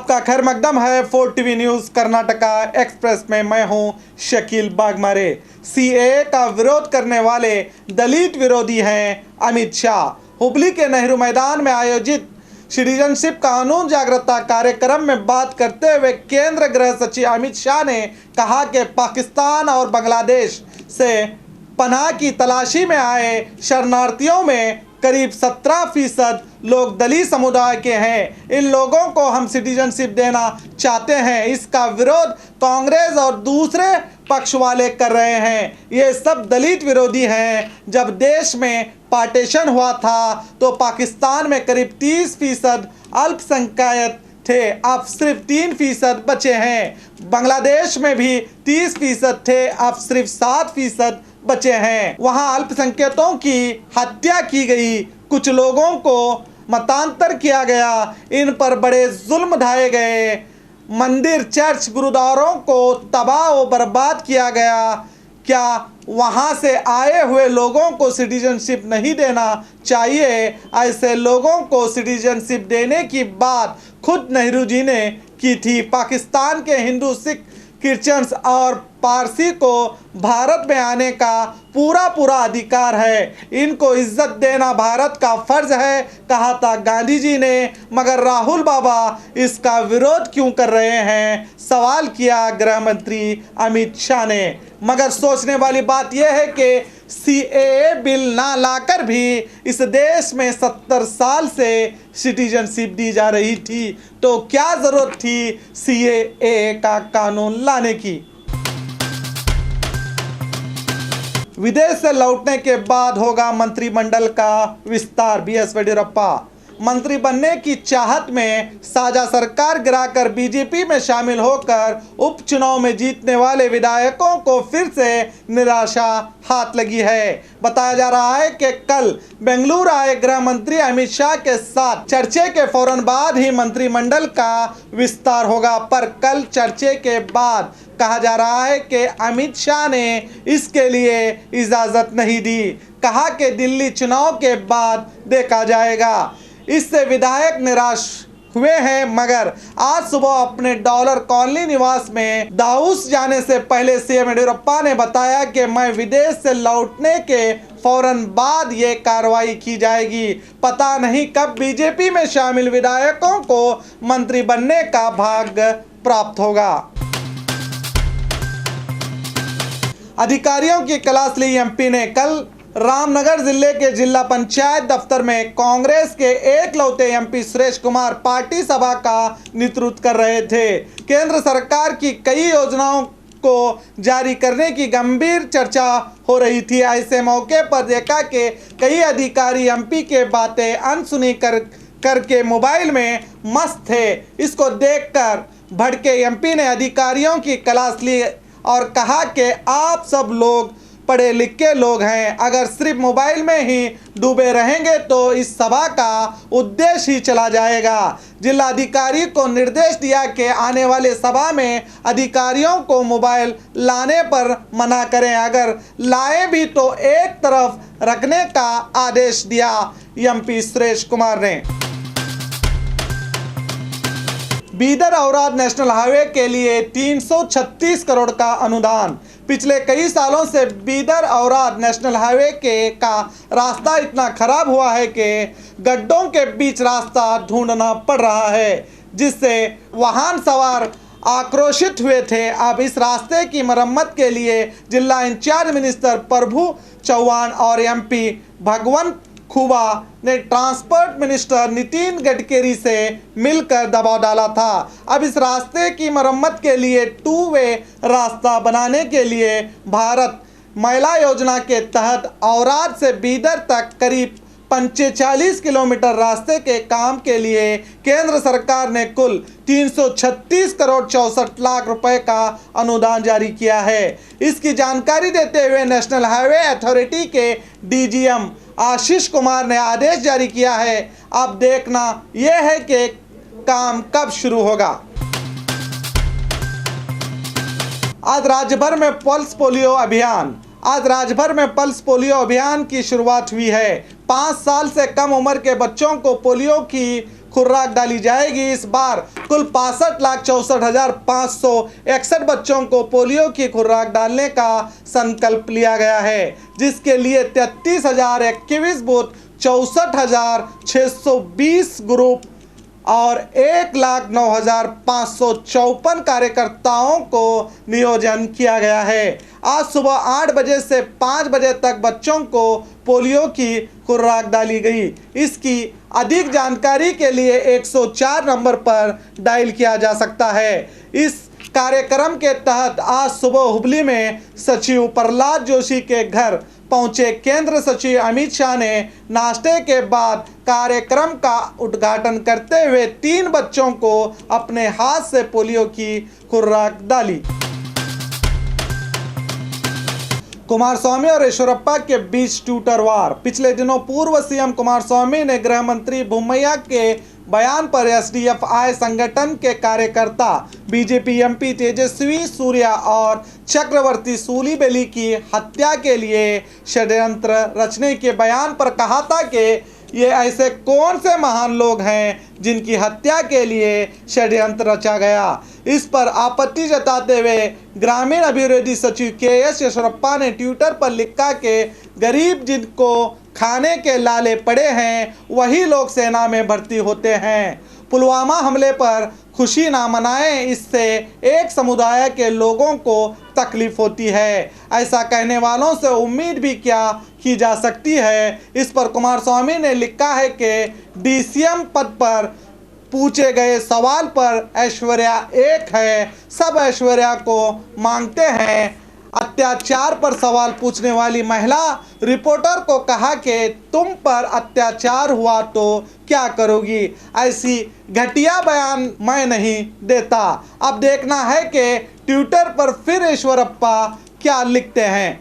आपका खैर मकदम है 4 टीवी न्यूज़ कर्नाटका एक्सप्रेस में। मैं हूं शकील बागमारे। सीएए का विरोध करने वाले दलित विरोधी हैं अमित शाह। हुबली के नेहरू मैदान में आयोजित सिटीजनशिप कानून जागरूकता कार्यक्रम में बात करते हुए केंद्र गृह सचिव अमित शाह ने कहा कि पाकिस्तान और बांग्लादेश से पनाह की तलाशी में आए शरणार्थियों में करीब 17% लोग दलित समुदाय के हैं। इन लोगों को हम सिटीजनशिप देना चाहते हैं। इसका विरोध कांग्रेस और दूसरे पक्ष वाले कर रहे हैं। ये सब दलित विरोधी हैं। जब देश में पार्टीशन हुआ था तो पाकिस्तान में करीब 30% अल्पसंख्यक थे, अब सिर्फ 3% बचे हैं। बांग्लादेश में भी 30% थे, अब सिर्फ 7% बचे हैं। वहां अल्पसंख्यकों की हत्या की गई, कुछ लोगों को मतांतर किया गया, इन पर बड़े जुल्म ढाए गए। मंदिर, चर्च, गुरुद्वारों को तबाह और बर्बाद किया गया। क्या वहां से आए हुए लोगों को सिटीजनशिप नहीं देना चाहिए? ऐसे लोगों को सिटीजनशिप देने की बात खुद नेहरू जी ने की थी। पाकिस्तान के हिंदू, सिख, क्रिश्चियंस और पारसी को भारत में आने का पूरा अधिकार है। इनको इज्जत देना भारत का फर्ज है, कहा था गांधी जी ने। मगर राहुल बाबा इसका विरोध क्यों कर रहे हैं, सवाल किया गृह मंत्री अमित शाह ने। मगर सोचने वाली बात यह है कि सीएए बिल ना लाकर भी इस देश में 70 साल से सिटीजनशिप दी जा रही थी, तो क्या जरूरत थी सीएए का कानून लाने की? विदेश से लौटने के बाद होगा मंत्रिमंडल का विस्तार। बीएस येडियुरप्पा मंत्री बनने की चाहत में साझा सरकार गिराकर बीजेपी में शामिल होकर उपचुनाव में जीतने वाले विधायकों को फिर से निराशा हाथ लगी है। बताया जा रहा है कि कल बेंगलुरु आए गृह मंत्री अमित शाह के साथ चर्चे के फौरन बाद ही मंत्रिमंडल का विस्तार होगा। पर कल चर्चे के बाद कहा जा रहा है कि अमित शाह ने इसके लिए इजाज़त नहीं दी। कहा कि दिल्ली चुनाव के बाद देखा जाएगा। इससे विधायक निराश हुए हैं। मगर आज सुबह अपने डॉलर कॉलोनी निवास में दाऊस जाने से पहले सीएम येडियुरप्पा ने बताया कि मैं विदेश से लौटने के फौरन बाद ये कार्रवाई की जाएगी। पता नहीं कब बीजेपी में शामिल विधायकों को मंत्री बनने का भाग्य प्राप्त होगा। अधिकारियों की क्लास ली एमपी ने। कल रामनगर जिले के जिला पंचायत दफ्तर में कांग्रेस के एकलौते एमपी सुरेश कुमार पार्टी सभा का नेतृत्व कर रहे थे। केंद्र सरकार की कई योजनाओं को जारी करने की गंभीर चर्चा हो रही थी। ऐसे मौके पर देखा कि कई अधिकारी एमपी के बातें अनसुनी करके मोबाइल में मस्त थे। इसको देखकर भड़के एमपी ने अधिकारियों की क्लास ली और कहा कि आप सब लोग पढ़े लिखे लोग हैं, अगर सिर्फ मोबाइल में ही डूबे रहेंगे तो इस सभा का उद्देश्य ही चला जाएगा। जिलाधिकारी को निर्देश दिया कि आने वाले सभा में अधिकारियों को मोबाइल लाने पर मना करें, अगर लाए भी तो एक तरफ रखने का आदेश दिया एमपी सुरेश कुमार ने। बीदर औराद नेशनल हाईवे के लिए 336 करोड़ का अनुदान। पिछले कई सालों से बीदर औराद नेशनल हाईवे का रास्ता इतना खराब हुआ है कि गड्ढों के बीच रास्ता ढूंढना पड़ रहा है, जिससे वाहन सवार आक्रोशित हुए थे। अब इस रास्ते की मरम्मत के लिए जिला इंचार्ज मिनिस्टर प्रभु चौहान और एमपी भगवंत खुबा ने ट्रांसपोर्ट मिनिस्टर नितिन गडकरी से मिलकर दबाव डाला था। अब इस रास्ते की मरम्मत के लिए 2 वे रास्ता बनाने के लिए भारत महिला योजना के तहत औराद से बीदर तक करीब 45 किलोमीटर रास्ते के काम के लिए केंद्र सरकार ने कुल 336 करोड़ 64 लाख रुपए का अनुदान जारी किया है। इसकी जानकारी देते हुए नेशनल हाईवे अथॉरिटी के डीजीएम आशीष कुमार ने आदेश जारी किया है। अब देखना यह है कि काम कब शुरू होगा। आज राज्यभर में पल्स पोलियो अभियान। आज राज्यभर में पल्स पोलियो अभियान की शुरुआत हुई है। 5 साल से कम उम्र के बच्चों को पोलियो की खुराक डाली जाएगी। इस बार कुल 65,64,561 बच्चों को पोलियो की खुराक डालने का संकल्प लिया गया है, जिसके लिए 33,021 बूथ, 64,620 ग्रुप और 1,09,554 कार्यकर्ताओं को नियोजन किया गया है। आज सुबह 8 बजे से 5 बजे तक बच्चों को पोलियो की खुराक डाली गई। इसकी अधिक जानकारी के लिए 104 नंबर पर डायल किया जा सकता है। इस कार्यक्रम के तहत आज सुबह हुबली में सचिव प्रहलाद जोशी के घर पहुंचे केंद्र सचिव अमित शाह ने नाश्ते के बाद कार्यक्रम का उद्घाटन करते हुए 3 बच्चों को अपने हाथ से पोलियो की खुराक डाली। कुमारस्वामी और येदियुरप्पा के बीच ट्विटर वार। पिछले दिनों पूर्व सीएम कुमारस्वामी ने गृह मंत्री बोम्मैया के बयान पर एसडीएफआई संगठन के कार्यकर्ता बीजेपी एमपी तेजस्वी सूर्या और चक्रवर्ती सूलीबेली की हत्या के लिए षड्यंत्र रचने के बयान पर कहा था कि ये ऐसे कौन से महान लोग हैं जिनकी हत्या के लिए षड्यंत्र रचा गया। इस पर आपत्ति जताते हुए ग्रामीण अभिवृद्धि सचिव के.एस. येदियुरप्पा ने ट्विटर पर लिखा कि गरीब जिनको खाने के लाले पड़े हैं वही लोग सेना में भर्ती होते हैं। पुलवामा हमले पर खुशी ना मनाएं, इससे एक समुदाय के लोगों को तकलीफ होती है। ऐसा कहने वालों से उम्मीद भी क्या की जा सकती है। इस पर कुमारस्वामी ने लिखा है कि डीसीएम पद पर पूछे गए सवाल पर ऐश्वर्या एक है, सब ऐश्वर्या को मांगते हैं। अत्याचार पर सवाल पूछने वाली महिला रिपोर्टर को कहा कि तुम पर अत्याचार हुआ तो क्या करोगी। ऐसी घटिया बयान मैं नहीं देता। अब देखना है कि ट्विटर पर फिर येदियुरप्पा क्या लिखते हैं।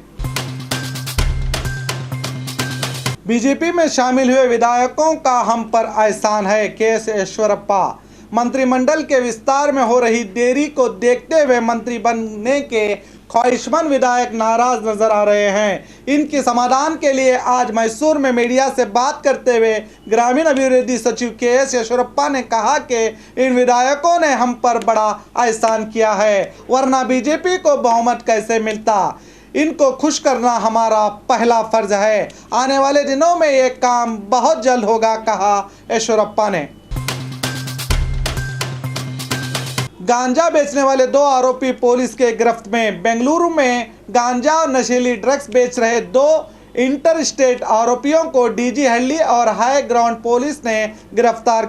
बीजेपी में शामिल हुए विधायकों का हम पर एहसान है। के.एस. येदियुरप्पा। मंत्रिमंडल के विस्तार में हो रही देरी को देखते हुए मंत्री बनने के ख्वाहिशमंद विधायक नाराज नजर आ रहे हैं। इनके समाधान के लिए आज मैसूर में मीडिया से बात करते हुए ग्रामीण अभिवृद्धि सचिव के.एस. येदियुरप्पा ने कहा कि इन विधायकों ने हम पर बड़ा एहसान किया है, वरना बीजेपी को बहुमत कैसे मिलता। इनको खुश करना हमारा पहला फर्ज है। आने वाले दिनों में ये काम बहुत जल्द होगा, कहा येदियुरप्पा ने। गांजा बेचने वाले 2 आरोपी पुलिस के गिरफ्त में। बेंगलुरु में गांजा और नशीली ड्रग्स बेच रहे 2 इंटर स्टेट आरोपियों को डीजी हल्ली और हाई ग्राउंड पुलिस ने गिरफ्तार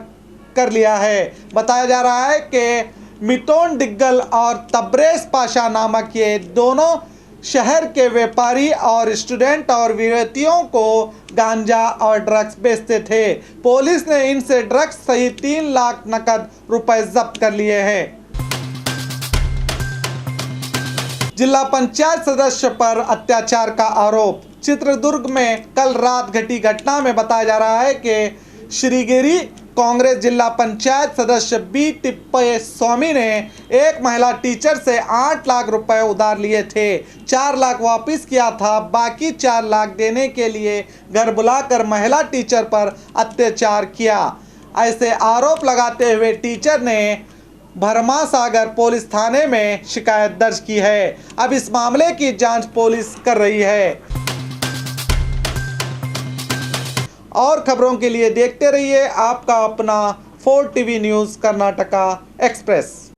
कर लिया है। बताया जा रहा है कि मितोन डिग्गल और तब्रेज पाशा नामक ये दोनों शहर के व्यापारी और स्टूडेंट और विद्यार्थियों को गांजा और ड्रग्स बेचते थे। पुलिस ने इनसे ड्रग्स सहित 3 लाख नकद रुपए जब्त कर लिए हैं। जिला पंचायत सदस्य पर अत्याचार का आरोप। चित्रदुर्ग में कल रात घटी घटना में बताया जा रहा है कि श्रीगिरी कांग्रेस जिला पंचायत सदस्य बी तिप्पेस्वामी ने एक महिला टीचर से 8 लाख रुपए उधार लिए थे। 4 लाख वापस किया था। बाकी 4 लाख देने के लिए घर बुलाकर महिला टीचर पर अत्याचार किया। ऐसे आरोप लगाते हुए टीचर ने भरमासागर पुलिस थाने में शिकायत दर्ज की है। अब इस मामले की जांच पुलिस कर रही है। और खबरों के लिए देखते रहिए आपका अपना 4 टीवी न्यूज़ कर्नाटका एक्सप्रेस।